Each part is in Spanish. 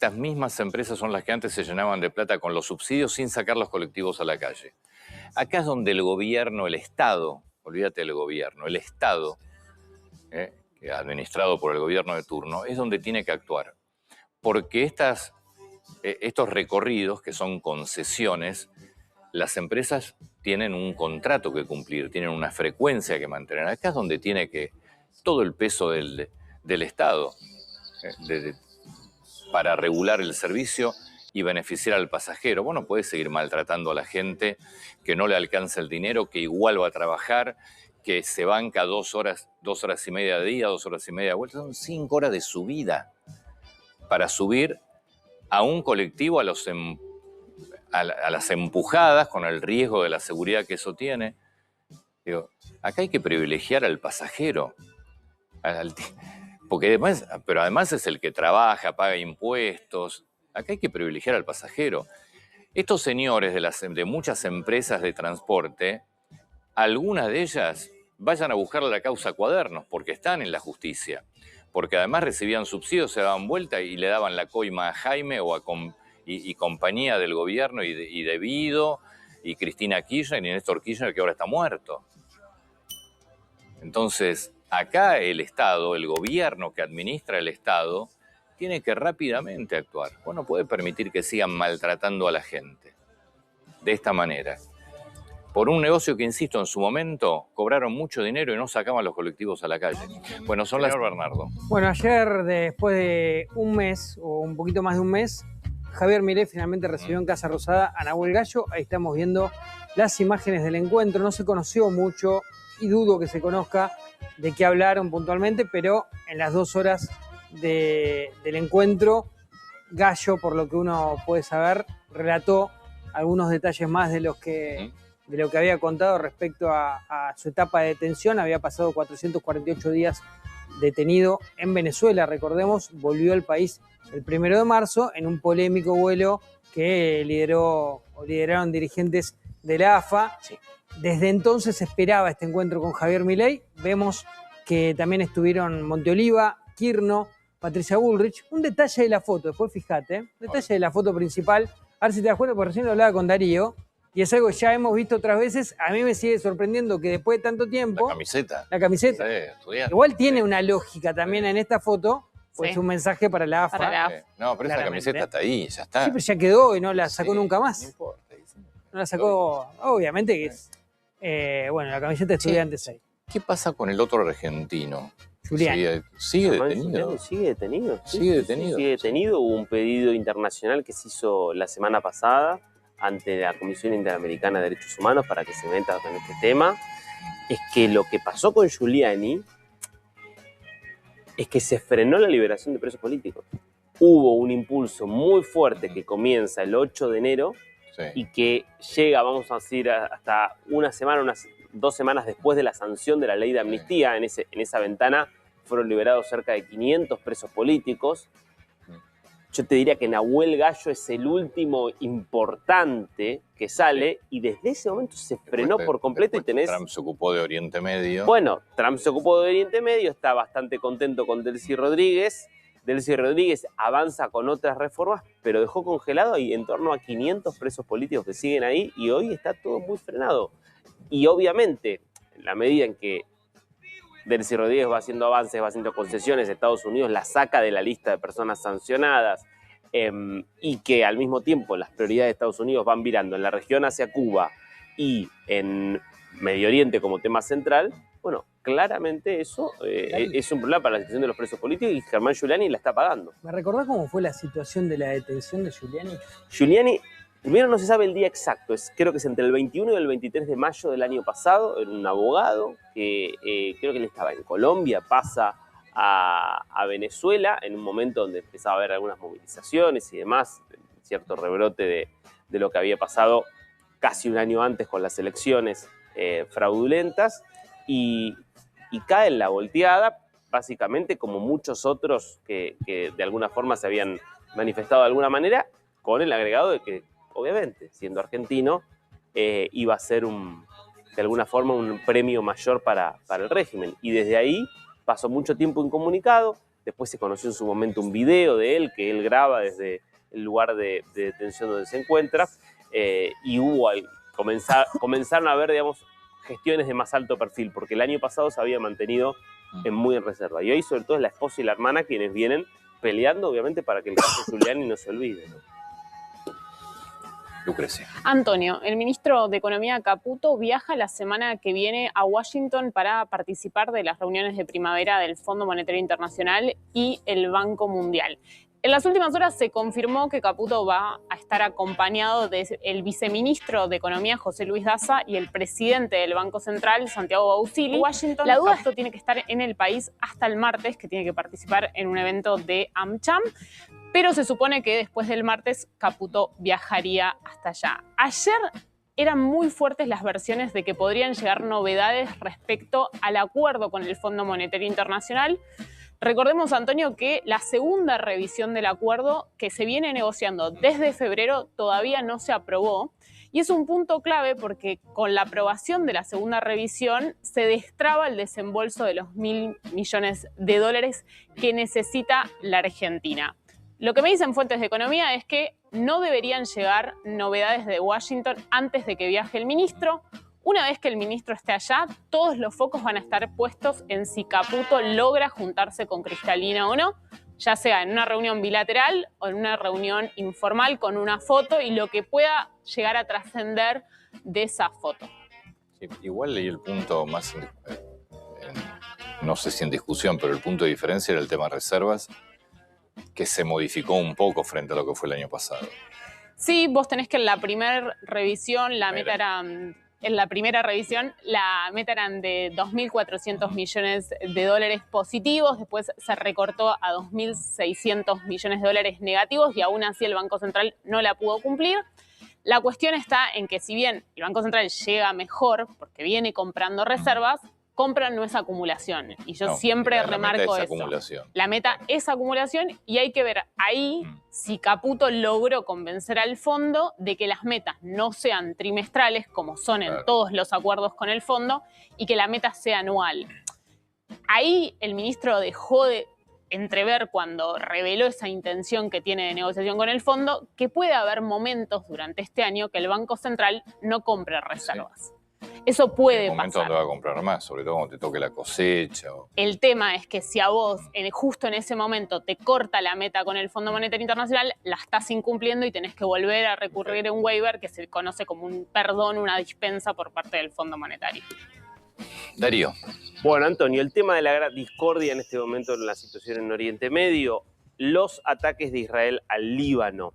estas mismas empresas son las que antes se llenaban de plata con los subsidios sin sacar los colectivos a la calle. Acá es donde el gobierno, el Estado, olvídate del gobierno, el Estado, administrado por el gobierno de turno, es donde tiene que actuar. Porque estos recorridos, que son concesiones, las empresas tienen un contrato que cumplir, tienen una frecuencia que mantener. Acá es donde tiene que todo el peso del Estado para regular el servicio y beneficiar al pasajero. Vos no podés seguir maltratando a la gente que no le alcanza el dinero, que igual va a trabajar, que se banca 2 horas y media de día, 2 horas y media de vuelta. Son 5 horas de subida para subir a un colectivo a las empujadas, con el riesgo de la seguridad que eso tiene. Digo, acá hay que privilegiar al pasajero, porque además es el que trabaja, paga impuestos. Acá hay que privilegiar al pasajero. Estos señores de muchas empresas de transporte, algunas de ellas vayan a buscarle la causa a cuadernos, porque están en la justicia. Porque además recibían subsidios, se daban vuelta y le daban la coima a Jaime y compañía del gobierno y de Vido y Cristina Kirchner y Néstor Kirchner, que ahora está muerto. Entonces, acá el Estado, el gobierno que administra el Estado, tiene que rápidamente actuar. Vos no podés permitir que sigan maltratando a la gente de esta manera. Por un negocio que, insisto, en su momento cobraron mucho dinero y no sacaban los colectivos a la calle. Bueno, son las... Bernardo. Bueno, ayer, después de un mes, o un poquito más de un mes, Javier Milei finalmente recibió en Casa Rosada a Nahuel Gallo. Ahí estamos viendo las imágenes del encuentro. No se conoció mucho y dudo que se conozca de qué hablaron puntualmente, pero en las 2 horas del encuentro, Gallo, por lo que uno puede saber, relató algunos detalles más de lo que había contado respecto a su etapa de detención. Había pasado 448 días detenido en Venezuela, recordemos, volvió al país el 1 de marzo en un polémico vuelo que lideraron dirigentes de la AFA. Sí. Desde entonces se esperaba este encuentro con Javier Milei. Vemos que también estuvieron Monteoliva, Kirno, Patricia Bullrich. Un detalle de la foto, después fíjate, detalle de la foto principal. A ver si te das cuenta, porque recién lo hablaba con Darío. Y es algo que ya hemos visto otras veces. A mí me sigue sorprendiendo que después de tanto tiempo... La camiseta. Sí, igual tiene una lógica también en esta foto. Pues un mensaje para la AFA. No, pero esa camiseta está ahí, ya está. Sí, pero ya quedó y no la sacó nunca más. No importa. No la sacó, obviamente que es... la camiseta de Estudiantes ahí. ¿Qué pasa con el otro argentino? Giuliani. ¿Sigue detenido? Sigue detenido. Sigue detenido. Sigue detenido. Hubo un pedido internacional que se hizo la semana pasada ante la Comisión Interamericana de Derechos Humanos para que se meta con este tema. Es que lo que pasó con Giuliani es que se frenó la liberación de presos políticos. Hubo un impulso muy fuerte que comienza el 8 de enero y que llega, vamos a decir, hasta una semana, unas 2 semanas después de la sanción de la ley de amnistía. En esa ventana fueron liberados cerca de 500 presos políticos. Yo te diría que Nahuel Gallo es el último importante que sale y desde ese momento se frenó por completo y tenés... Trump se ocupó de Oriente Medio. Bueno, Trump se ocupó de Oriente Medio, está bastante contento con Delcy Rodríguez. Delcy Rodríguez avanza con otras reformas, pero dejó congelado ahí en torno a 500 presos políticos que siguen ahí y hoy está todo muy frenado. Y obviamente, en la medida en que Delcy Rodríguez va haciendo avances, va haciendo concesiones, Estados Unidos la saca de la lista de personas sancionadas y que al mismo tiempo las prioridades de Estados Unidos van virando en la región hacia Cuba y en Medio Oriente como tema central, bueno, claramente eso es un problema para la situación de los presos políticos y Germán Giuliani la está pagando. ¿Me recordás cómo fue la situación de la detención de Giuliani? Giuliani, primero no se sabe el día exacto, creo que es entre el 21 y el 23 de mayo del año pasado. Era un abogado que creo que él estaba en Colombia, pasa a Venezuela en un momento donde empezaba a haber algunas movilizaciones y demás, cierto rebrote de lo que había pasado casi un año antes con las elecciones fraudulentas y cae en la volteada, básicamente como muchos otros que de alguna forma se habían manifestado de alguna manera, con el agregado de que obviamente, siendo argentino, iba a ser de alguna forma un premio mayor para el régimen. Y desde ahí pasó mucho tiempo incomunicado. Después se conoció en su momento un video de él que él graba desde el lugar de detención donde se encuentra, y comenzaron a haber, digamos, gestiones de más alto perfil, porque el año pasado se había mantenido muy en reserva. Y hoy, sobre todo, es la esposa y la hermana quienes vienen peleando, obviamente, para que el caso Giuliani no se olvide, ¿no? Lucrecia. Antonio, el ministro de Economía Caputo viaja la semana que viene a Washington para participar de las reuniones de primavera del Fondo Monetario Internacional y el Banco Mundial. En las últimas horas se confirmó que Caputo va a estar acompañado del viceministro de Economía, José Luis Daza, y el presidente del Banco Central, Santiago Bausili. Washington, la duda, Caputo tiene que estar en el país hasta el martes, que tiene que participar en un evento de AmCham, pero se supone que después del martes Caputo viajaría hasta allá. Ayer eran muy fuertes las versiones de que podrían llegar novedades respecto al acuerdo con el Fondo Monetario Internacional. Recordemos, Antonio, que la segunda revisión del acuerdo que se viene negociando desde febrero todavía no se aprobó. Y es un punto clave porque con la aprobación de la segunda revisión se destraba el desembolso de los $1.000 millones que necesita la Argentina. Lo que me dicen fuentes de economía es que no deberían llegar novedades de Washington antes de que viaje el ministro. Una vez que el ministro esté allá, todos los focos van a estar puestos en si Caputo logra juntarse con Cristalina o no, ya sea en una reunión bilateral o en una reunión informal con una foto y lo que pueda llegar a trascender de esa foto. Sí, igual leí el punto más, no sé si en discusión, pero el punto de diferencia era el tema reservas, que se modificó un poco frente a lo que fue el año pasado. Sí, vos tenés que en la primera revisión la meta era... En la primera revisión, la meta eran de 2.400 millones de dólares positivos, después se recortó a 2.600 millones de dólares negativos y aún así el Banco Central no la pudo cumplir. La cuestión está en que si bien el Banco Central llega mejor, porque viene comprando reservas, compra no es acumulación. Y yo siempre remarco eso. La meta es acumulación y hay que ver ahí si Caputo logró convencer al fondo de que las metas no sean trimestrales, como son en todos los acuerdos con el fondo, y que la meta sea anual. Ahí el ministro dejó de entrever, cuando reveló esa intención que tiene de negociación con el fondo, que puede haber momentos durante este año que el Banco Central no compre reservas. Sí. Eso puede pasar. En un momento donde va a comprar más, sobre todo cuando te toque la cosecha. El tema es que si a vos, justo en ese momento, te corta la meta con el Fondo Monetario Internacional, la estás incumpliendo y tenés que volver a recurrir a un waiver que se conoce como un perdón, una dispensa por parte del Fondo Monetario. Darío. Bueno, Antonio, el tema de la gran discordia en este momento en la situación en Oriente Medio, los ataques de Israel al Líbano.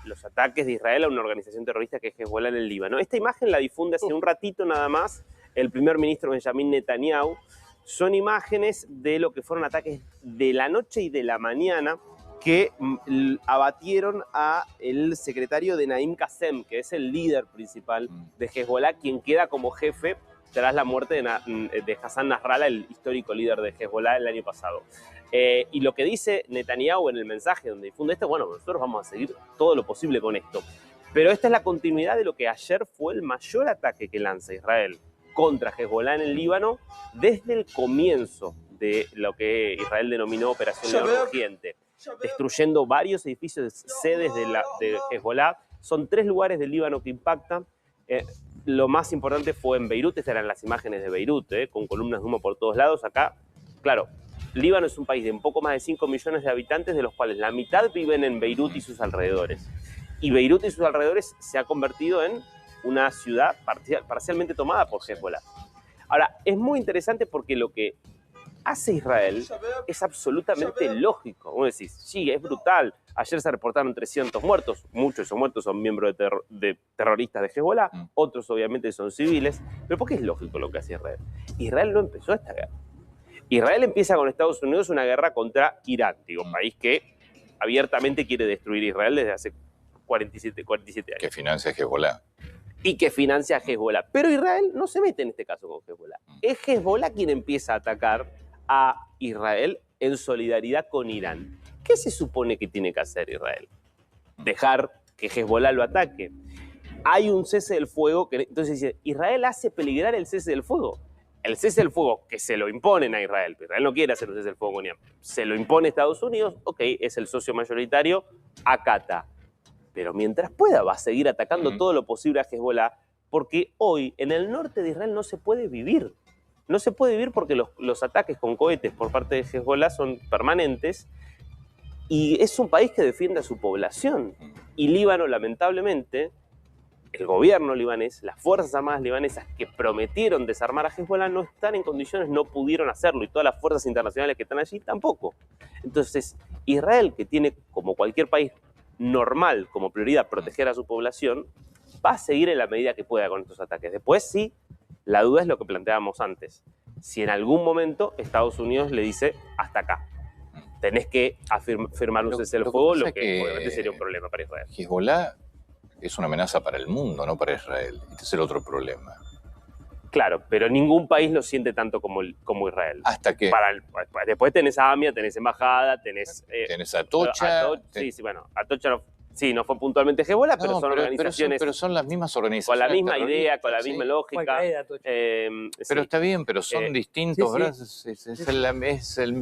Los ataques de Israel a una organización terrorista que es Hezbollah en el Líbano. Esta imagen la difunde hace un ratito nada más el primer ministro Benjamin Netanyahu. Son imágenes de lo que fueron ataques de la noche y de la mañana que abatieron a el secretario de Naim Qassem, que es el líder principal de Hezbollah, quien queda como jefe tras la muerte de Hassan Nasrallah, el histórico líder de Hezbollah el año pasado. Y lo que dice Netanyahu en el mensaje donde difunde esto, bueno, nosotros vamos a seguir todo lo posible con esto. Pero esta es la continuidad de lo que ayer fue el mayor ataque que lanza Israel contra Hezbollah en el Líbano desde el comienzo de lo que Israel denominó Operación León Rugiente, destruyendo varios edificios, sedes de Hezbollah. Son 3 lugares del Líbano que impactan. Lo más importante fue en Beirut. Estas eran las imágenes de Beirut, con columnas de humo por todos lados. Acá, claro, Líbano es un país de un poco más de 5 millones de habitantes, de los cuales la mitad viven en Beirut y sus alrededores. Y Beirut y sus alrededores se ha convertido en una ciudad parcialmente tomada por Hezbollah. Ahora, es muy interesante porque lo que hace Israel es absolutamente lógico. Vos decís, sí, es brutal. Ayer se reportaron 300 muertos. Muchos de esos muertos son miembros de terroristas de Hezbollah. Otros, obviamente, son civiles. Pero ¿por qué es lógico lo que hace Israel? Israel no empezó esta guerra. Israel empieza con Estados Unidos una guerra contra Irán, un país que abiertamente quiere destruir Israel desde hace 47 años. Que financia Hezbollah. Y que financia a Hezbollah. Pero Israel no se mete en este caso con Hezbollah. Es Hezbollah quien empieza a atacar a Israel en solidaridad con Irán. ¿Qué se supone que tiene que hacer Israel? Dejar que Hezbollah lo ataque. Hay un cese del fuego, entonces dice, Israel hace peligrar el cese del fuego. el cese del fuego que se lo imponen a Israel, pero Israel no quiere hacer un cese del fuego con Irán, se lo impone Estados Unidos, ok, es el socio mayoritario, acata. Pero mientras pueda va a seguir atacando todo lo posible a Hezbollah, porque hoy en el norte de Israel no se puede vivir. No se puede vivir porque los ataques con cohetes por parte de Hezbollah son permanentes y es un país que defiende a su población. Y Líbano, lamentablemente, el gobierno libanés, las Fuerzas Armadas libanesas que prometieron desarmar a Hezbollah no están en condiciones, no pudieron hacerlo, y todas las fuerzas internacionales que están allí tampoco. Entonces, Israel, que tiene, como cualquier país normal, como prioridad proteger a su población, va a seguir en la medida que pueda con estos ataques. Después, sí, la duda es lo que planteábamos antes. Si en algún momento Estados Unidos le dice, hasta acá, tenés que firmar un cese del fuego, lo que obviamente sería un problema para Israel. Hezbollah es una amenaza para el mundo, no para Israel. Este es el otro problema. Claro, pero ningún país lo siente tanto como Israel. Hasta que... Después tenés a AMIA, tenés embajada, tenés... tenés a Atocha. Sí, bueno, Atocha no fue puntualmente Hezbollah, pero son organizaciones... Pero son las mismas organizaciones. Con la misma idea, con la misma lógica. Pero está bien, pero son distintos, ¿verdad?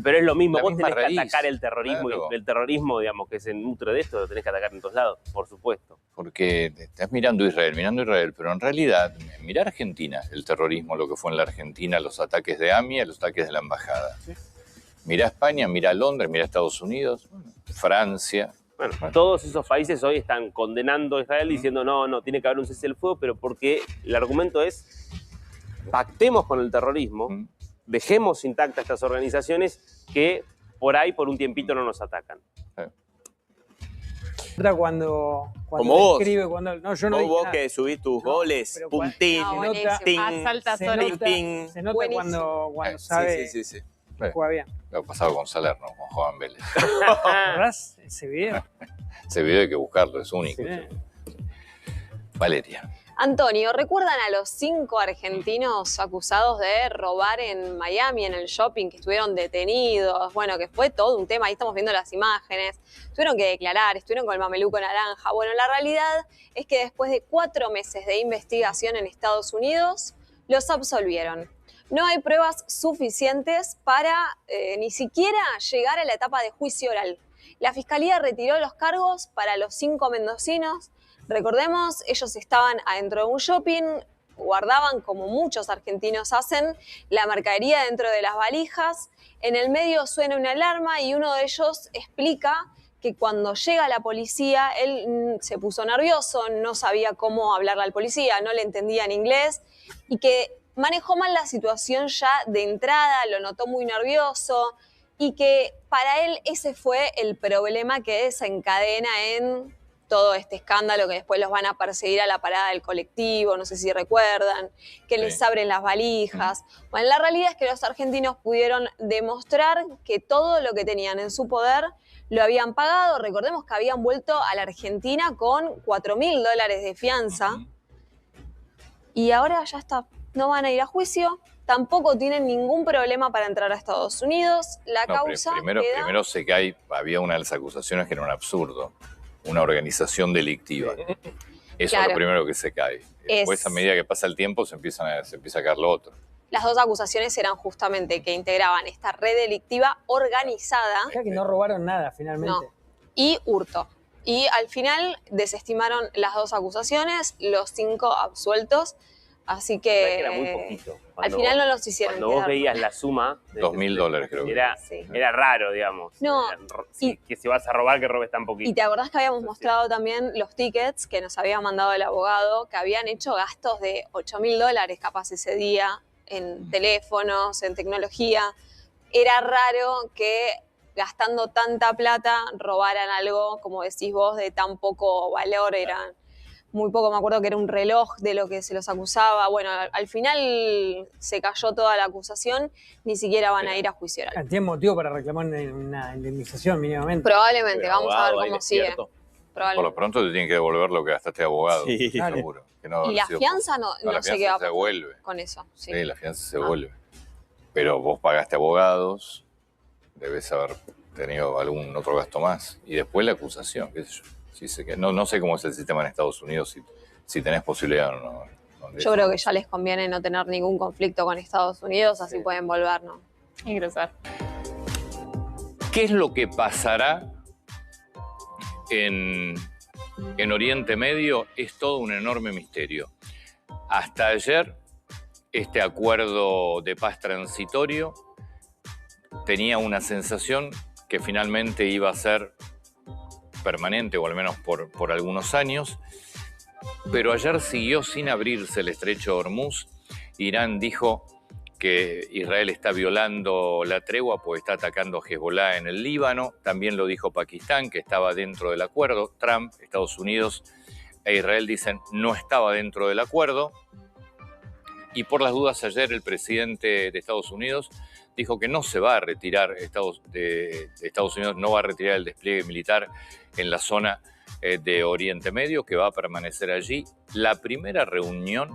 Pero es lo mismo, vos tenés raíz. que atacar el terrorismo, Claro. Y el terrorismo, digamos, que se nutre de esto, lo tenés que atacar en todos lados, por supuesto. Porque estás mirando Israel, pero en realidad, mirá Argentina, el terrorismo, lo que fue en la Argentina, los ataques de AMIA, los ataques de la embajada. Sí. Mirá España, mirá Londres, mirá Estados Unidos, Francia. Bueno, todos esos países hoy están condenando a Israel diciendo no, tiene que haber un cese del fuego, pero porque el argumento es pactemos con el terrorismo, dejemos intactas estas organizaciones que por ahí por un tiempito no nos atacan. Cuando Como vos. escribe, no, yo no dije Vos nada. que subís tus No, goles, pero puntín, se buenísimo. nota, ting, A altas se horas. nota, ting. se nota Buenísimo. cuando sabe Sí, sí. juega bien. Lo ha pasado con Salerno, con Juan Vélez. ¿Verdás? Ese video. Ese video hay que buscarlo, es único. Sí. Valeria. Antonio, ¿recuerdan a los 5 argentinos acusados de robar en Miami, en el shopping, que estuvieron detenidos? Bueno, que fue todo un tema, ahí estamos viendo las imágenes. Tuvieron que declarar, estuvieron con el mameluco naranja. Bueno, la realidad es que después de 4 meses de investigación en Estados Unidos, los absolvieron. No hay pruebas suficientes para ni siquiera llegar a la etapa de juicio oral. La Fiscalía retiró los cargos para los 5 mendocinos. Recordemos, ellos estaban adentro de un shopping, guardaban, como muchos argentinos hacen, la mercadería dentro de las valijas. En el medio suena una alarma y uno de ellos explica que cuando llega la policía, él se puso nervioso, no sabía cómo hablarle al policía, no le entendía en inglés y que manejó mal la situación ya de entrada, lo notó muy nervioso y que para él ese fue el problema que desencadena en todo este escándalo, que después los van a perseguir a la parada del colectivo, no sé si recuerdan, que les abren las valijas. Bueno, la realidad es que los argentinos pudieron demostrar que todo lo que tenían en su poder lo habían pagado. Recordemos que habían vuelto a la Argentina con $4.000 de fianza y ahora ya está, no van a ir a juicio. Tampoco tienen ningún problema para entrar a Estados Unidos. La causa Primero sé que había una de las acusaciones que era un absurdo. Una organizazación delictiva. Eso es lo primero que se cae. Después, a medida que pasa el tiempo, se empieza a caer lo otro. Las 2 acusaciones eran justamente que integraban esta red delictiva organizada. Ya que no robaron nada, finalmente. No, y hurto. Y al final desestimaron las 2 acusaciones, los 5 absueltos. Así que Era muy poquito. Al final no los hicieron Cuando vos quedar veías mal. la suma... $2.000 creo que Era raro, digamos. No, que si vas a robar, que robes tan poquito. Y te acordás que habíamos mostrado también los tickets que nos había mandado el abogado, que habían hecho gastos de $8.000 capaz ese día en teléfonos, en tecnología. Era raro que gastando tanta plata robaran algo, como decís vos, de tan poco valor. Eran muy poco, me acuerdo que era un reloj de lo que se los acusaba. Bueno, al final se cayó toda la acusación, ni siquiera van a ir a juicio oral. Tienen motivo para reclamar una indemnización mínimamente. Probablemente, El vamos a ver abogado ahí cómo sigue. despierto. Por lo pronto te tienen que devolver lo que gastaste de abogado. Sí. Seguro. Que no Y la ha sido fianza no la sé qué fianza va a se pasar devuelve. con eso. Sí. Sí, la fianza se devuelve. Pero vos pagaste abogados, debes haber tenido algún otro gasto más. Y después la acusación, qué sé yo. No sé cómo es el sistema en Estados Unidos, si tenés posibilidad o no. Yo creo que ya les conviene no tener ningún conflicto con Estados Unidos, así pueden volver, ¿no? Ingresar. ¿Qué es lo que pasará en Oriente Medio? Es todo un enorme misterio. Hasta ayer, este acuerdo de paz transitorio tenía una sensación que finalmente iba a ser permanente, o al menos por algunos años, pero ayer siguió sin abrirse el estrecho de Hormuz. Irán dijo que Israel está violando la tregua porque está atacando a Hezbollah en el Líbano. También lo dijo Pakistán, que estaba dentro del acuerdo. Trump, Estados Unidos e Israel dicen no estaba dentro del acuerdo. Y por las dudas, ayer el presidente de Estados Unidos dijo que no se va a retirar, Estados Unidos no va a retirar el despliegue militar en la zona de Oriente Medio, que va a permanecer allí. La primera reunión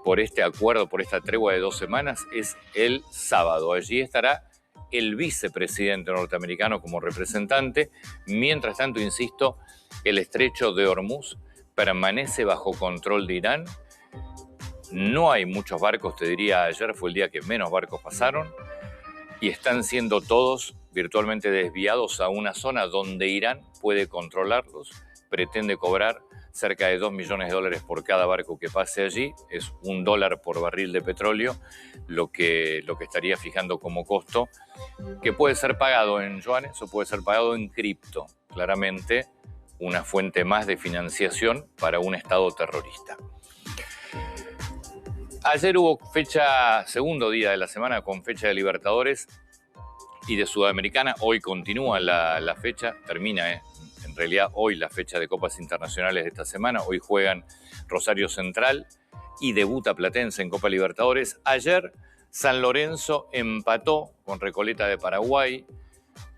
por este acuerdo, por esta tregua de 2 semanas, es el sábado. Allí estará el vicepresidente norteamericano como representante. Mientras tanto, insisto, el estrecho de Hormuz permanece bajo control de Irán. No hay muchos barcos, te diría, ayer fue el día que menos barcos pasaron, y están siendo todos virtualmente desviados a una zona donde Irán puede controlarlos. Pretende cobrar cerca de $2 millones por cada barco que pase allí. Es $1 por barril de petróleo, lo que estaría fijando como costo, que puede ser pagado en yuanes o puede ser pagado en cripto. Claramente una fuente más de financiación para un Estado terrorista. Ayer hubo segundo día de la semana con fecha de Libertadores y de Sudamericana. Hoy continúa la fecha, termina en realidad hoy la fecha de Copas Internacionales de esta semana. Hoy juegan Rosario Central y debuta Platense en Copa Libertadores. Ayer San Lorenzo empató con Recoleta de Paraguay,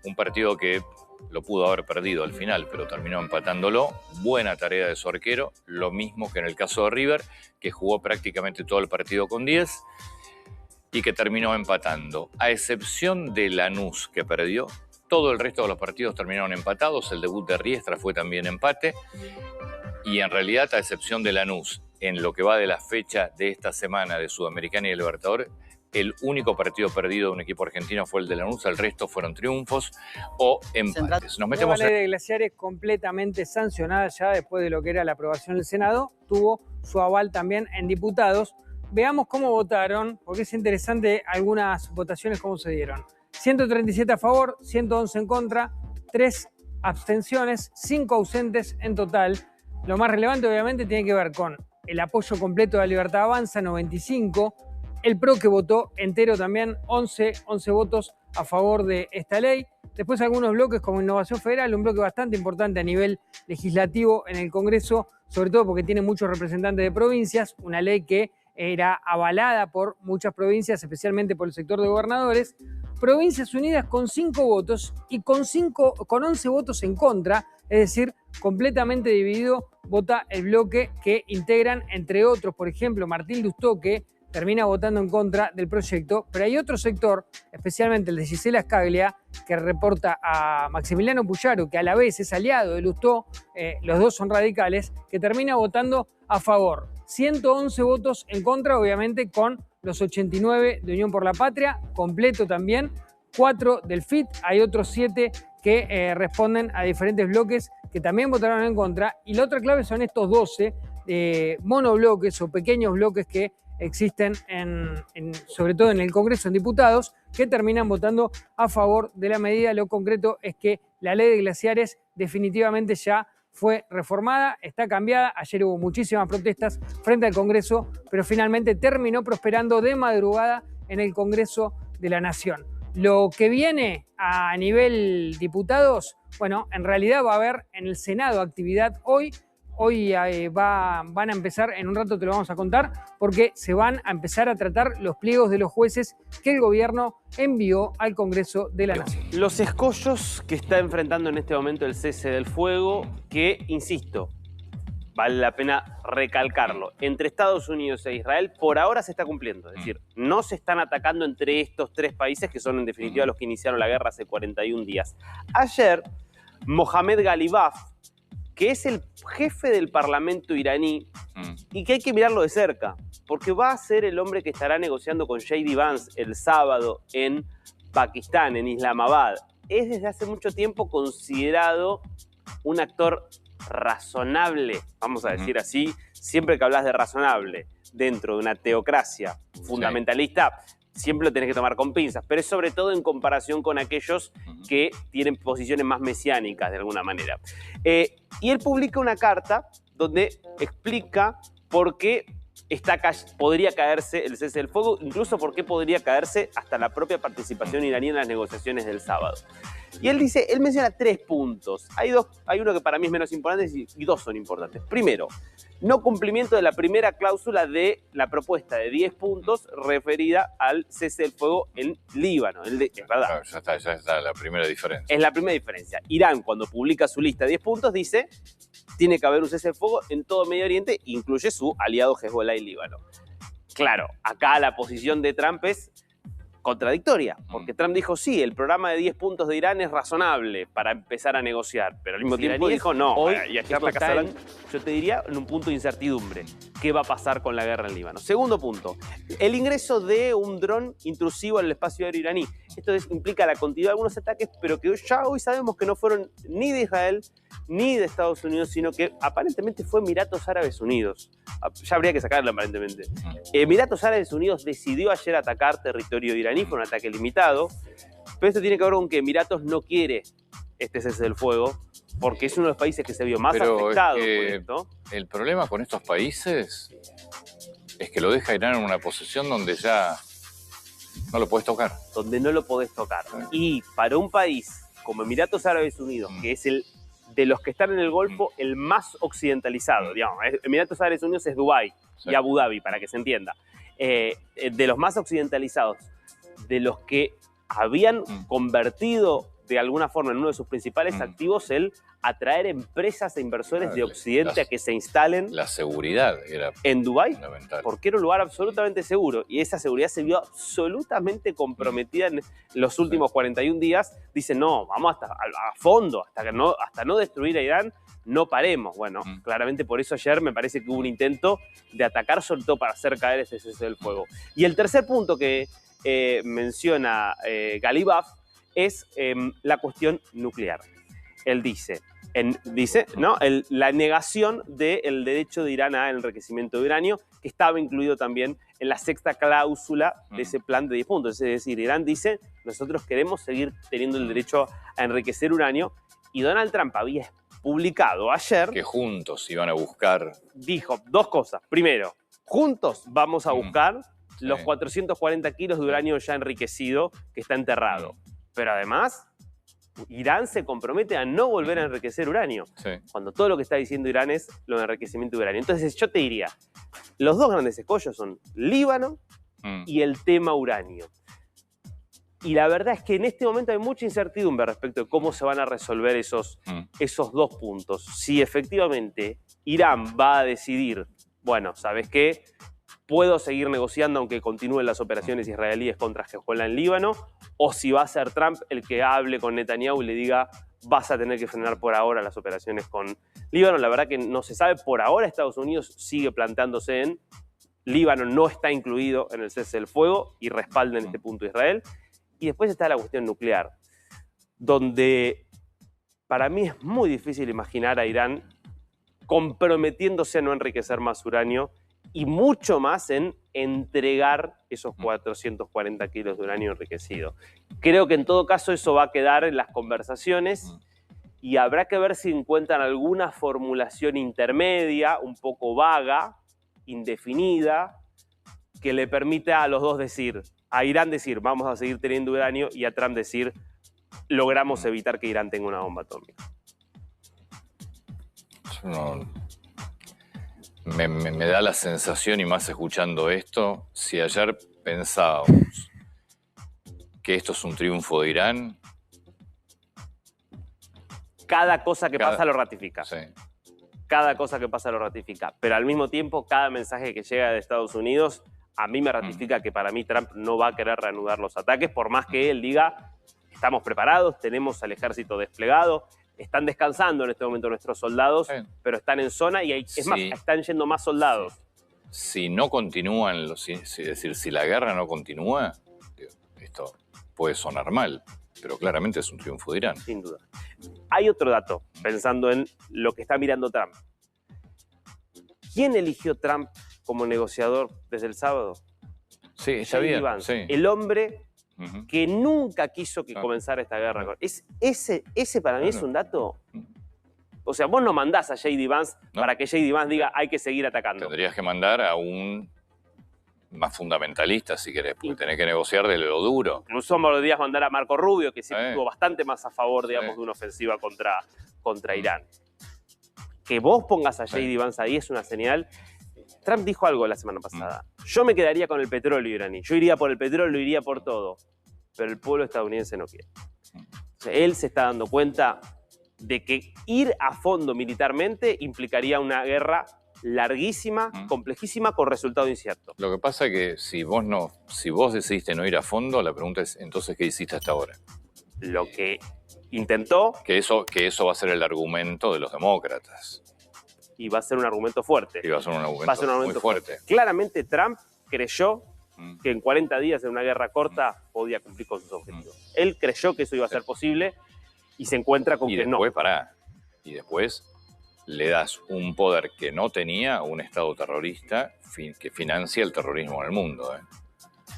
un partido que lo pudo haber perdido al final, pero terminó empatándolo. Buena tarea de su arquero, lo mismo que en el caso de River, que jugó prácticamente todo el partido con 10 y que terminó empatando. A excepción de Lanús, que perdió, todo el resto de los partidos terminaron empatados. El debut de Riestra fue también empate. Y en realidad, a excepción de Lanús, en lo que va de la fecha de esta semana de Sudamericana y de Libertadores, el único partido perdido de un equipo argentino fue el de Lanús, el resto fueron triunfos o empates. Nos metemos la ley de glaciares completamente sancionada ya después de lo que era la aprobación del Senado, tuvo su aval también en diputados. Veamos cómo votaron, porque es interesante algunas votaciones cómo se dieron. 137 a favor, 111 en contra, 3 abstenciones, 5 ausentes en total. Lo más relevante obviamente tiene que ver con el apoyo completo de la Libertad Avanza, 95, el PRO que votó entero también, 11 votos a favor de esta ley. Después algunos bloques como Innovación Federal, un bloque bastante importante a nivel legislativo en el Congreso, sobre todo porque tiene muchos representantes de provincias, una ley que era avalada por muchas provincias, especialmente por el sector de gobernadores. Provincias Unidas con 5 votos y con 11 votos en contra, es decir, completamente dividido, vota el bloque que integran, entre otros, por ejemplo, Martín Lustó, que termina votando en contra del proyecto, pero hay otro sector, especialmente el de Gisela Scaglia, que reporta a Maximiliano Puyaro, que a la vez es aliado de Lustó, los dos son radicales, que termina votando a favor. 111 votos en contra, obviamente con los 89 de Unión por la Patria, completo también, 4 del FIT, hay otros 7 que responden a diferentes bloques que también votaron en contra, y la otra clave son estos 12 monobloques o pequeños bloques que existen sobre todo en el Congreso en diputados, que terminan votando a favor de la medida. Lo concreto es que la ley de glaciares definitivamente ya fue reformada, está cambiada. Ayer hubo muchísimas protestas frente al Congreso, pero finalmente terminó prosperando de madrugada en el Congreso de la Nación. Lo que viene a nivel diputados, bueno, en realidad va a haber en el Senado actividad hoy. Hoy van a empezar, en un rato te lo vamos a contar, porque se van a empezar a tratar los pliegos de los jueces que el gobierno envió al Congreso de la Nación. Los escollos que está enfrentando en este momento el cese del fuego, que, insisto, vale la pena recalcarlo, entre Estados Unidos e Israel por ahora se está cumpliendo. Es decir, no se están atacando entre estos 3 países que son en definitiva los que iniciaron la guerra hace 41 días. Ayer, Mohamed Galibaf, que es el jefe del parlamento iraní y que hay que mirarlo de cerca, porque va a ser el hombre que estará negociando con J.D. Vance el sábado en Pakistán, en Islamabad. Es desde hace mucho tiempo considerado un actor razonable, vamos a decir así, siempre que hablas de razonable dentro de una teocracia fundamentalista, siempre lo tenés que tomar con pinzas, pero es sobre todo en comparación con aquellos que tienen posiciones más mesiánicas de alguna manera. Y él publica una carta donde explica por qué podría caerse el cese del fuego, incluso por qué podría caerse hasta la propia participación iraní en las negociaciones del sábado. Y él menciona 3 puntos. Hay uno que para mí es menos importante y 2 son importantes. Primero, no cumplimiento de la primera cláusula de la propuesta de 10 puntos referida al cese del fuego en Líbano. Es verdad. Claro, ya está la primera diferencia. Es la primera diferencia. Irán, cuando publica su lista de 10 puntos, dice tiene que haber un cese del fuego en todo Medio Oriente, incluye su aliado Hezbollah y Líbano. Claro, acá la posición de Trump es contradictoria, porque Trump dijo, sí, el programa de 10 puntos de Irán es razonable para empezar a negociar, pero al mismo tiempo dijo, no, y ayer la Casa Blanca, yo te diría, en un punto de incertidumbre. ¿Qué va a pasar con la guerra en Líbano? Segundo punto, el ingreso de un dron intrusivo al espacio aéreo iraní. Esto implica la continuidad de algunos ataques, pero que ya hoy sabemos que no fueron ni de Israel ni de Estados Unidos, sino que aparentemente fue Emiratos Árabes Unidos. Ya habría que sacarlo aparentemente. Emiratos Árabes Unidos decidió ayer atacar territorio iraní, fue un ataque limitado, pero esto tiene que ver con que Emiratos no quiere este cese del fuego, porque es uno de los países que se vio más afectado por esto. El problema con estos países es que lo deja Irán en una posición donde ya no lo puedes tocar. Donde no lo podés tocar. Y para un país como Emiratos Árabes Unidos, que es el de los que están en el Golfo, el más occidentalizado, digamos, Emiratos Árabes Unidos es Dubái y Abu Dhabi, para que se entienda. De los más occidentalizados, de los que habían convertido de alguna forma en uno de sus principales activos el atraer empresas e inversores de Occidente a que se instalen. La seguridad era en Dubái, fundamental, porque era un lugar absolutamente seguro. Y esa seguridad se vio absolutamente comprometida en los últimos 41 días. Dicen, no, vamos hasta a fondo, hasta no destruir a Irán, no paremos. Bueno, claramente por eso ayer me parece que hubo un intento de atacar, sobre todo para hacer caer este cese del fuego. Y el tercer punto que menciona Galibaf es la cuestión nuclear. Él dice ¿no? La negación del derecho de Irán al enriquecimiento de uranio, que estaba incluido también en la 6ª cláusula de ese plan de 10 puntos. Es decir, Irán dice, nosotros queremos seguir teniendo el derecho a enriquecer uranio, y Donald Trump había publicado ayer que juntos iban a buscar. Dijo 2 cosas. Primero, juntos vamos a buscar los 440 kilos de uranio ya enriquecido que está enterrado. Pero además, Irán se compromete a no volver a enriquecer uranio. Cuando todo lo que está diciendo Irán es lo de enriquecimiento de uranio. Entonces yo te diría, los 2 grandes escollos son Líbano y el tema uranio. Y la verdad es que en este momento hay mucha incertidumbre respecto de cómo se van a resolver esos 2 puntos. Si efectivamente Irán va a decidir, bueno, ¿sabes qué? Puedo seguir negociando aunque continúen las operaciones israelíes contra Hezbollah en Líbano, o si va a ser Trump el que hable con Netanyahu y le diga vas a tener que frenar por ahora las operaciones con Líbano. La verdad que no se sabe. Por ahora Estados Unidos sigue planteándose en Líbano no está incluido en el cese del fuego y respalda en este punto a Israel. Y después está la cuestión nuclear, donde para mí es muy difícil imaginar a Irán comprometiéndose a no enriquecer más uranio y mucho más en entregar esos 440 kilos de uranio enriquecido. Creo que en todo caso eso va a quedar en las conversaciones y habrá que ver si encuentran alguna formulación intermedia, un poco vaga, indefinida, que le permita a los dos decir, a Irán decir, vamos a seguir teniendo uranio, y a Trump decir, logramos evitar que Irán tenga una bomba atómica. Me da la sensación, y más escuchando esto, si ayer pensábamos que esto es un triunfo de Irán, cada cosa que pasa lo ratifica. Sí. Cada cosa que pasa lo ratifica. Pero al mismo tiempo, cada mensaje que llega de Estados Unidos a mí me ratifica que para mí Trump no va a querer reanudar los ataques, por más que él diga, estamos preparados, tenemos al ejército desplegado, están descansando en este momento nuestros soldados, pero están en zona y es más, están yendo más soldados. Si no continúan, es decir, si la guerra no continúa, esto puede sonar mal, pero claramente es un triunfo de Irán. Sin duda. Hay otro dato, pensando en lo que está mirando Trump. ¿Quién eligió Trump como negociador desde el sábado? Sí, está bien. Sí. El hombre que nunca quiso que comenzara esta guerra. Ese para mí es un dato. O sea, vos no mandás a J.D. Vance para que J.D. Vance diga hay que seguir atacando. Tendrías que mandar a un más fundamentalista, si querés, porque tenés que negociar de lo duro. Incluso podrías mandar a Marco Rubio, que siempre estuvo bastante más a favor, digamos, de una ofensiva contra Irán. Que vos pongas a J.D. Vance ahí es una señal. Trump dijo algo la semana pasada. Yo me quedaría con el petróleo iraní. Yo iría por el petróleo, iría por todo. Pero el pueblo estadounidense no quiere. O sea, él se está dando cuenta de que ir a fondo militarmente implicaría una guerra larguísima, complejísima, con resultado incierto. Lo que pasa es que si vos decidiste no ir a fondo, la pregunta es, entonces, ¿qué hiciste hasta ahora? Lo que intentó... Que eso va a ser el argumento de los demócratas. Y va a ser un argumento fuerte. Y va a ser un argumento muy fuerte. Claramente Trump creyó que en 40 días en una guerra corta podía cumplir con sus objetivos. Él creyó que eso iba a ser posible y se encuentra con que no. Y después le das un poder que no tenía a un Estado terrorista que financia el terrorismo en el mundo.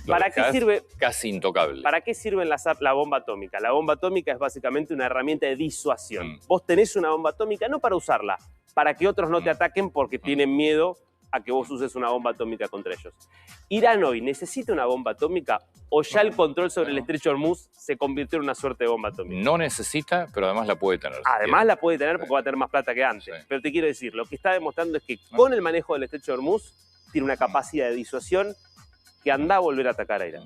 ¿Para qué sirve? Casi intocable. ¿Para qué sirve enlazar la bomba atómica? La bomba atómica es básicamente una herramienta de disuasión. Vos tenés una bomba atómica no para usarla, para que otros no te ataquen porque tienen miedo a que vos uses una bomba atómica contra ellos. ¿Irán hoy necesita una bomba atómica o ya el control sobre el estrecho de Hormuz se convirtió en una suerte de bomba atómica? No necesita, pero además la puede tener. Además la puede tener porque va a tener más plata que antes. Sí. Pero te quiero decir, lo que está demostrando es que con el manejo del estrecho de Hormuz tiene una capacidad de disuasión que anda a volver a atacar a Irán.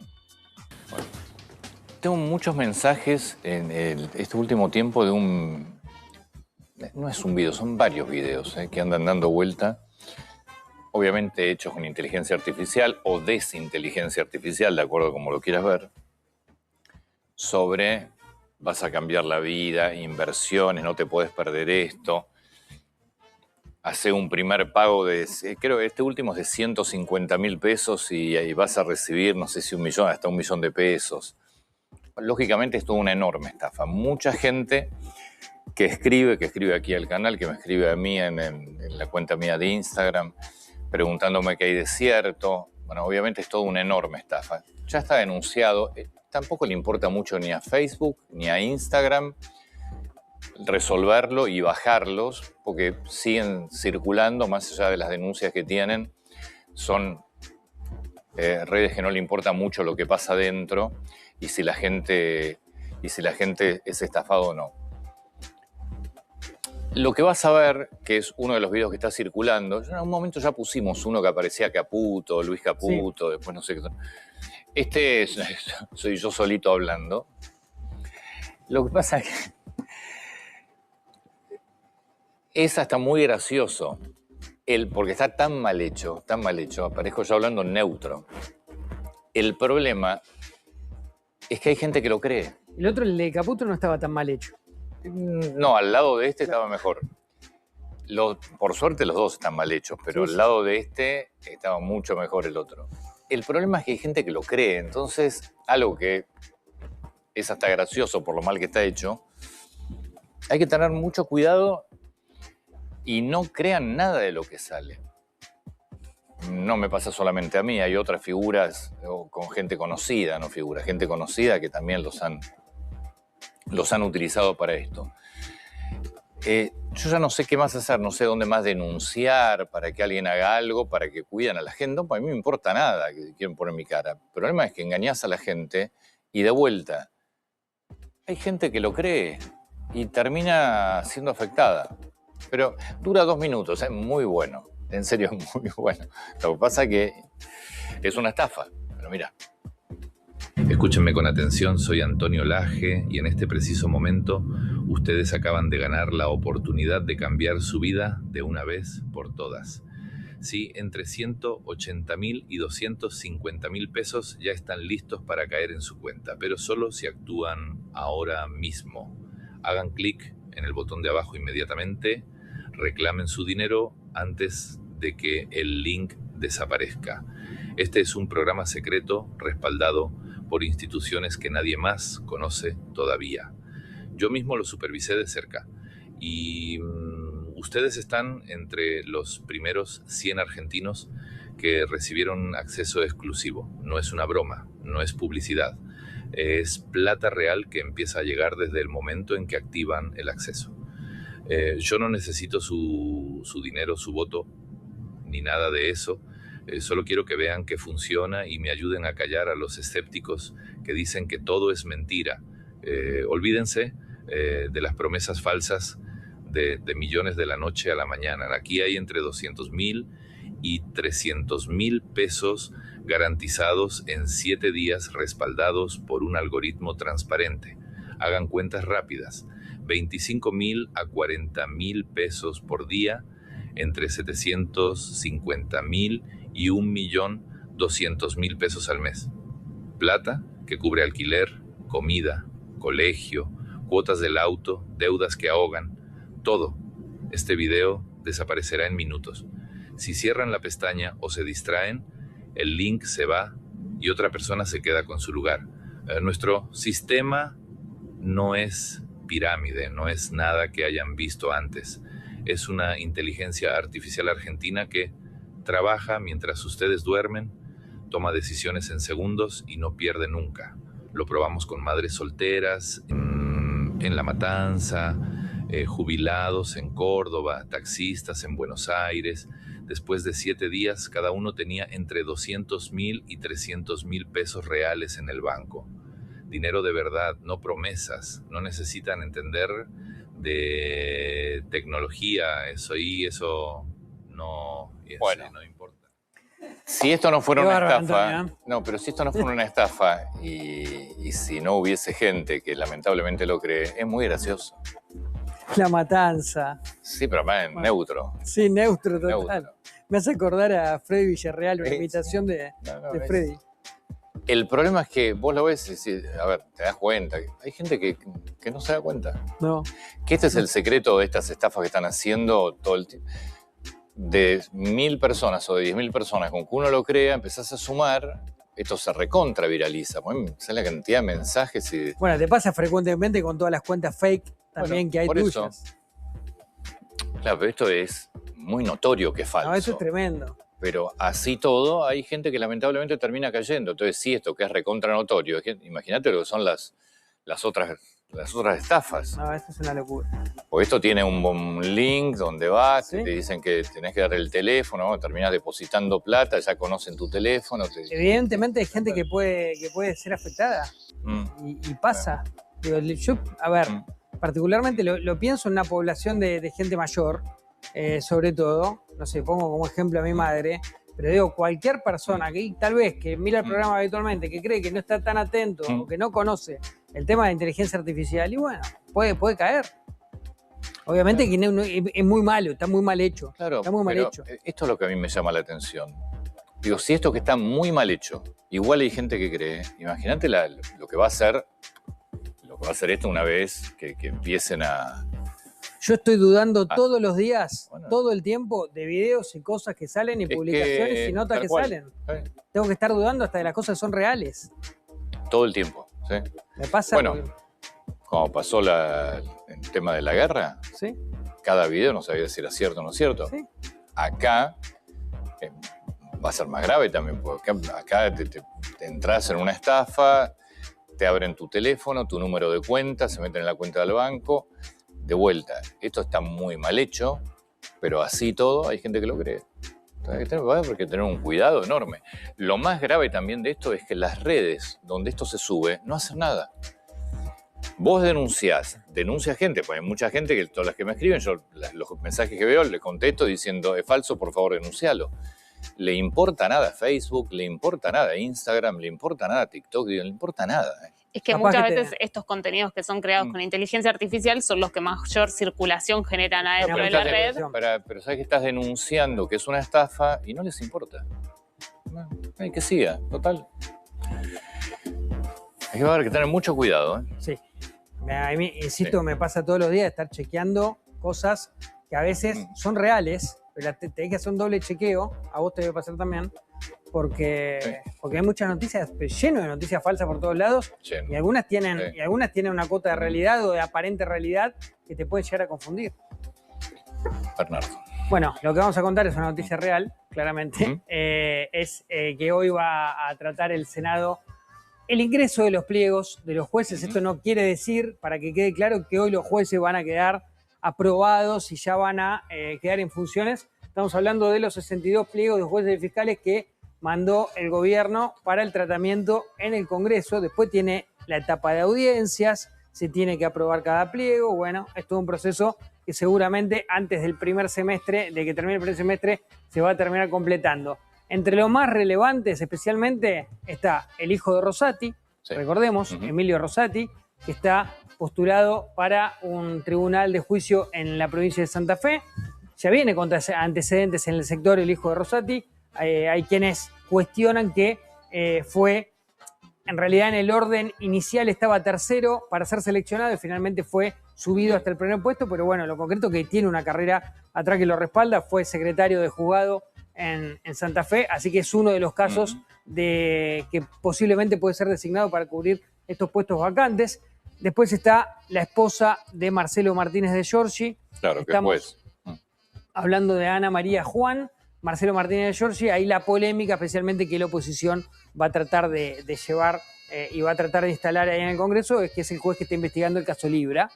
Bueno, tengo muchos mensajes en este último tiempo de un... No es un video, son varios videos que andan dando vuelta. Obviamente hechos con inteligencia artificial o desinteligencia artificial, de acuerdo a como lo quieras ver, sobre vas a cambiar la vida, inversiones, no te puedes perder esto. Hace un primer pago de, creo que este último es de 150.000 pesos y ahí vas a recibir, no sé si 1 millón, hasta 1 millón de pesos. Lógicamente es toda una enorme estafa. Mucha gente que escribe aquí al canal, que me escribe a mí en la cuenta mía de Instagram, preguntándome qué hay de cierto. Bueno, obviamente es toda una enorme estafa. Ya está denunciado. Tampoco le importa mucho ni a Facebook ni a Instagram resolverlo y bajarlos, porque siguen circulando, más allá de las denuncias que tienen. Son redes que no le importa mucho lo que pasa dentro y si la gente es estafado o no. Lo que vas a ver, que es uno de los videos que está circulando, en un momento ya pusimos uno que aparecía Caputo, Luis Caputo, sí. Después no sé qué. Soy yo solito hablando. Lo que pasa es que es hasta muy gracioso, porque está tan mal hecho, aparezco yo hablando neutro. El problema es que hay gente que lo cree. El otro, el de Caputo, no estaba tan mal hecho. No, al lado de este estaba mejor. Por suerte los dos están mal hechos, pero al lado de este estaba mucho mejor el otro. El problema es que hay gente que lo cree, entonces algo que es hasta gracioso por lo mal que está hecho, hay que tener mucho cuidado y no crean nada de lo que sale. No me pasa solamente a mí, hay otras figuras con gente conocida, no figuras, gente conocida que también los han utilizado para esto. Yo ya no sé qué más hacer, no sé dónde más denunciar para que alguien haga algo, para que cuiden a la gente. No, a mí no me importa nada que quieren poner mi cara. El problema es que engañás a la gente y de vuelta hay gente que lo cree y termina siendo afectada. Pero dura 2 minutos, es muy bueno. En serio, es muy bueno. Lo que pasa es que es una estafa. Pero mira. Escúchenme con atención, soy Antonio Laje y en este preciso momento ustedes acaban de ganar la oportunidad de cambiar su vida de una vez por todas. Sí, entre 180.000 y 250.000 pesos ya están listos para caer en su cuenta, pero solo si actúan ahora mismo. Hagan clic en el botón de abajo inmediatamente, reclamen su dinero antes de que el link desaparezca. Este es un programa secreto respaldado por instituciones que nadie más conoce todavía. Yo mismo lo supervisé de cerca y ustedes están entre los primeros 100 argentinos que recibieron acceso exclusivo. No es una broma, no es publicidad. Es plata real que empieza a llegar desde el momento en que activan el acceso. Yo no necesito su dinero, su voto, ni nada de eso. Solo quiero que vean que funciona y me ayuden a callar a los escépticos que dicen que todo es mentira. Olvídense de las promesas falsas de millones de la noche a la mañana. Aquí hay entre 200.000 y 300.000 pesos garantizados en 7 días, respaldados por un algoritmo transparente. Hagan cuentas rápidas. 25.000 a 40.000 pesos por día, entre 750.000 y 1.200.000 pesos al mes. Plata que cubre alquiler, comida, colegio, cuotas del auto, deudas que ahogan, todo. Este video desaparecerá en minutos. Si cierran la pestaña o se distraen, el link se va y otra persona se queda con su lugar. Nuestro sistema no es pirámide, no es nada que hayan visto antes. Es una inteligencia artificial argentina que trabaja mientras ustedes duermen, toma decisiones en segundos y no pierde nunca. Lo probamos con madres solteras en La Matanza, jubilados en Córdoba, taxistas en Buenos Aires. Después de 7 días, cada uno tenía entre 200.000 y 300.000 pesos reales en el banco. Dinero de verdad, no promesas. No necesitan entender de tecnología, eso no, Bueno. no importa. Si esto no fuera Qué una bárbaro, estafa, Antonio, no, pero si esto no fuera una estafa y si no hubiese gente que lamentablemente lo cree, es muy gracioso. La Matanza. Sí, pero más en Bueno. neutro. Sí, neutro total. Neutro. Me hace acordar a Freddy Villarreal, una Sí. imitación de No, Freddy. El problema es que vos lo ves y decís, a ver, te das cuenta. Hay gente que no se da cuenta. No. Que este es el secreto de estas estafas que están haciendo todo el tiempo. De 1.000 personas o de 10.000 personas, con que uno lo crea, empezás a sumar, esto se recontra viraliza. Sale la cantidad de mensajes y... Bueno, te pasa frecuentemente con todas las cuentas fake también Bueno, que hay por eso. tuyas. Claro, pero esto es muy notorio que es falso. No, eso es tremendo. Pero así todo, hay gente que lamentablemente termina cayendo. Entonces, sí, esto que es recontra notorio. Imagínate lo que son las otras estafas. No, eso es una locura. Porque esto tiene un link donde vas, Sí. te dicen que tenés que dar el teléfono, ¿no? Terminás depositando plata, ya conocen tu teléfono. Evidentemente hay gente que puede ser afectada y pasa. Digo, yo, a ver, particularmente lo pienso en una población de gente mayor, sobre todo, no sé, pongo como ejemplo a mi madre, pero digo, cualquier persona que tal vez que mira el programa habitualmente, que cree que no está tan atento o que no conoce el tema de inteligencia artificial, y bueno, puede caer. Obviamente que es muy malo, está muy mal hecho. Claro, está muy mal pero hecho. esto es lo que a mí me llama la atención. Digo, si esto que está muy mal hecho, igual hay gente que cree, imagínate lo que va a hacer esto una vez que empiecen a... Yo estoy dudando todos los días, Bueno. todo el tiempo, de videos y cosas que salen y Es publicaciones que, y notas tal que cual. salen. Tengo que estar dudando hasta de las cosas que son reales. Todo el tiempo, ¿sí? Me pasa. Bueno, como pasó el tema de la guerra, ¿Sí? cada video no sabía si era cierto o no cierto. Sí. Acá va a ser más grave también, porque acá te entras en una estafa, te abren tu teléfono, tu número de cuenta, se meten en la cuenta del banco. De vuelta, esto está muy mal hecho, pero así todo hay gente que lo cree. Entonces hay que tener un cuidado enorme. Lo más grave también de esto es que las redes donde esto se sube no hacen nada. Vos denuncia gente, porque hay mucha gente, que todas las que me escriben, yo los mensajes que veo le contesto diciendo es falso, por favor denuncialo. Le importa nada Facebook, le importa nada Instagram, le importa nada TikTok, le importa nada. Es que Capaz muchas que veces estos contenidos que son creados con inteligencia artificial son los que mayor circulación generan No, adentro pero de la estás- red. pero sabes que estás denunciando que es una estafa y no les importa. No, hay que siga, total. Hay que tener mucho cuidado, ¿eh? Sí. A mí, insisto, me pasa todos los días de estar chequeando cosas que a veces son reales, pero tenés que hacer un doble chequeo, a vos te debe pasar también, porque hay muchas noticias, lleno de noticias falsas por todos lados, y algunas tienen una cuota de realidad o de aparente realidad que te puede llegar a confundir. Bernardo. Bueno, lo que vamos a contar es una noticia real, claramente. Es que hoy va a tratar el Senado el ingreso de los pliegos de los jueces. Esto no quiere decir, para que quede claro, que hoy los jueces van a quedar aprobados y ya van a quedar en funciones. Estamos hablando de los 62 pliegos de jueces y fiscales que mandó el gobierno para el tratamiento en el Congreso. Después tiene la etapa de audiencias, se tiene que aprobar cada pliego. Bueno, es todo un proceso que seguramente antes del primer semestre, de que termine el primer semestre, se va a terminar completando. Entre los más relevantes, especialmente, está el hijo de Rosati, recordemos, Emilio Rosati, que está postulado para un tribunal de juicio en la provincia de Santa Fe. Ya viene con antecedentes en el sector el hijo de Rosati. Hay quienes cuestionan que fue, en realidad en el orden inicial estaba tercero para ser seleccionado y finalmente fue subido hasta el primer puesto, pero bueno, lo concreto es que tiene una carrera atrás que lo respalda, fue secretario de juzgado en Santa Fe, así que es uno de los casos de que posiblemente puede ser designado para cubrir estos puestos vacantes. Después está la esposa de Marcelo Martínez de Giorgi. Claro, que juez. Hablando de Ana María Juan, Marcelo Martínez de Giorgi, ahí la polémica, especialmente que la oposición va a tratar de llevar y va a tratar de instalar ahí en el Congreso, es que es el juez que está investigando el caso Libra.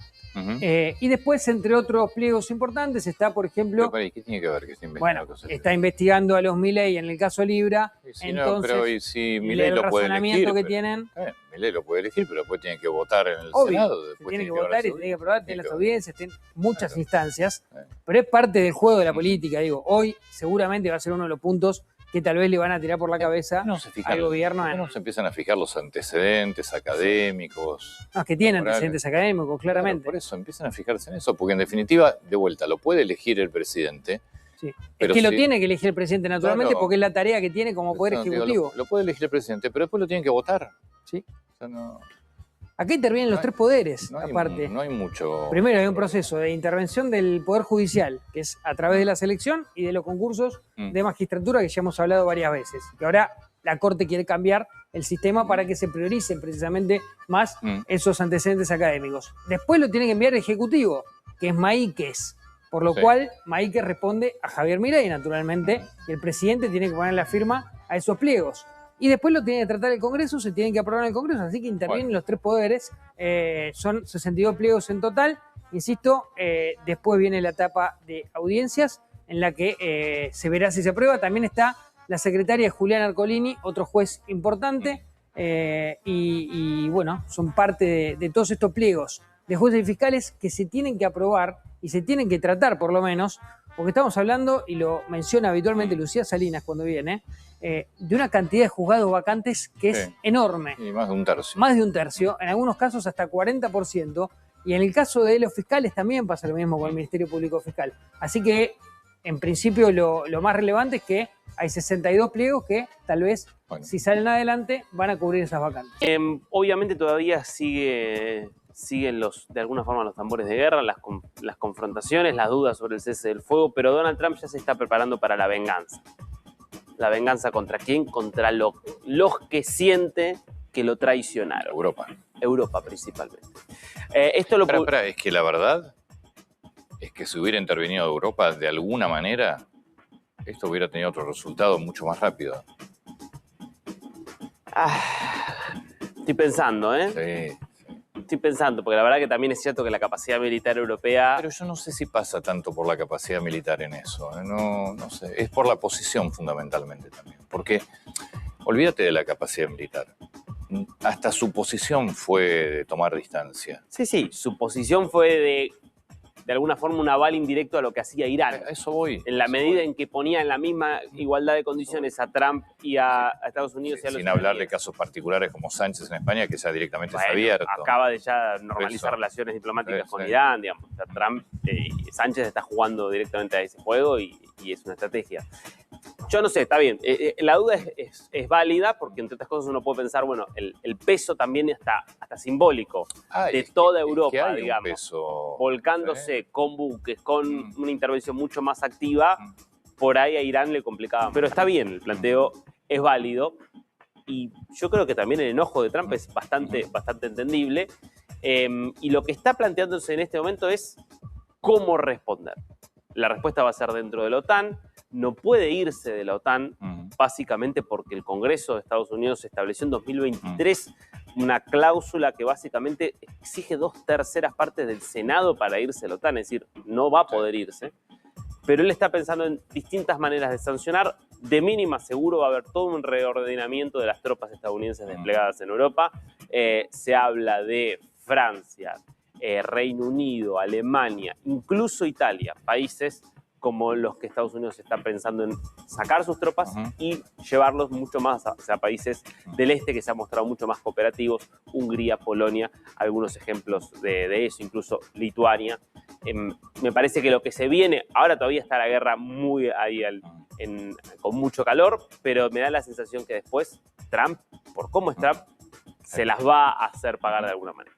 Y después, entre otros pliegos importantes, está, por ejemplo... Pero, ¿qué tiene que ver que esté investigando? Bueno, está investigando a los Milei en el caso Libra. Sí, entonces, no, pero si Milei lo puede elegir, que tienen... Milei lo puede elegir, pero después tiene que votar en el Senado. Después tiene que votar y tiene que aprobar, tiene las audiencias, tiene muchas Claro. instancias. Pero es parte del juego de la política, digo. Hoy seguramente va a ser uno de los puntos que tal vez le van a tirar por la cabeza al gobierno. No se empiezan a fijar los antecedentes académicos. No, es que tienen morales. antecedentes académicos, claramente. Claro, por eso empiezan a fijarse en eso, porque en definitiva, de vuelta, lo puede elegir el presidente. Sí. Pero es que lo sí. tiene que elegir el presidente naturalmente, Claro. porque es la tarea que tiene como Poder Eso, digo, Ejecutivo. lo puede elegir el presidente, pero después lo tienen que votar. Sí. O sea, no, Acá intervienen los No hay- tres poderes, no hay, aparte. no hay mucho... Primero hay un proceso de intervención del Poder Judicial, que es a través de la selección y de los concursos de magistratura, que ya hemos hablado varias veces. Que ahora la Corte quiere cambiar el sistema para que se prioricen precisamente más esos antecedentes académicos. Después lo tiene que enviar el Ejecutivo, que es Maíquez. Por lo cual, Maíquez responde a Javier Milei, naturalmente, y el presidente tiene que poner la firma a esos pliegos. Y después lo tiene que tratar el Congreso, se tienen que aprobar en el Congreso, así que intervienen los tres poderes. Son 62 pliegos en total. Insisto, después viene la etapa de audiencias, en la que se verá si se aprueba. También está la secretaria Juliana Arcolini, otro juez importante, y bueno, son parte de todos estos pliegos de jueces y fiscales que se tienen que aprobar y se tienen que tratar, por lo menos, porque estamos hablando, y lo menciona habitualmente Lucía Salinas cuando viene, de una cantidad de juzgados vacantes que es enorme. Y más de un tercio. Más de un tercio, en algunos casos hasta 40%, y en el caso de los fiscales también pasa lo mismo con el Ministerio Público Fiscal. Así que, en principio, lo más relevante es que hay 62 pliegos que tal vez, si salen adelante, van a cubrir esas vacantes. Obviamente todavía siguen de alguna forma los tambores de guerra, las confrontaciones, las dudas sobre el cese del fuego, pero Donald Trump ya se está preparando para la venganza. ¿La venganza contra quién? Contra los que siente que lo traicionaron. Europa principalmente. Esto lo Espera, es que la verdad es que si hubiera intervenido Europa de alguna manera, esto hubiera tenido otro resultado mucho más rápido. Estoy pensando, Sí. Estoy pensando, porque la verdad que también es cierto que la capacidad militar europea... Pero yo no sé si pasa tanto por la capacidad militar en eso. No sé. Es por la posición fundamentalmente también. Porque olvídate de la capacidad militar. Hasta su posición fue de tomar distancia. Sí, su posición fue de alguna forma un aval indirecto a lo que hacía Irán. A eso voy. En la medida en que ponía en la misma igualdad de condiciones a Trump y a Estados Unidos y a los Sin hablar de casos particulares como Sánchez en España, que ya directamente está Bueno, abierto. acaba de ya normalizar relaciones diplomáticas con Irán, digamos. O sea, Sánchez está jugando directamente a ese juego y es una estrategia. Yo no sé, está bien. La duda es válida porque, entre otras cosas, uno puede pensar, bueno, el peso también hasta simbólico de toda Europa, digamos, peso, volcándose con buques, con una intervención mucho más activa, por ahí a Irán le complicaba. Pero está bien, el planteo es válido y yo creo que también el enojo de Trump es bastante entendible. Y lo que está planteándose en este momento es cómo responder. La respuesta va a ser dentro de la OTAN. No puede irse de la OTAN, básicamente porque el Congreso de Estados Unidos estableció en 2023 una cláusula que básicamente exige 2/3 partes del Senado para irse de la OTAN, es decir, no va a poder irse. Pero él está pensando en distintas maneras de sancionar. De mínima seguro va a haber todo un reordenamiento de las tropas estadounidenses desplegadas en Europa. Se habla de Francia, Reino Unido, Alemania, incluso Italia, países como los que Estados Unidos está pensando en sacar sus tropas y llevarlos mucho más hacia países del este que se han mostrado mucho más cooperativos, Hungría, Polonia, algunos ejemplos de eso, incluso Lituania. Me parece que lo que se viene, ahora todavía está la guerra muy ahí con mucho calor, pero me da la sensación que después Trump, por cómo es Trump, se las va a hacer pagar de alguna manera.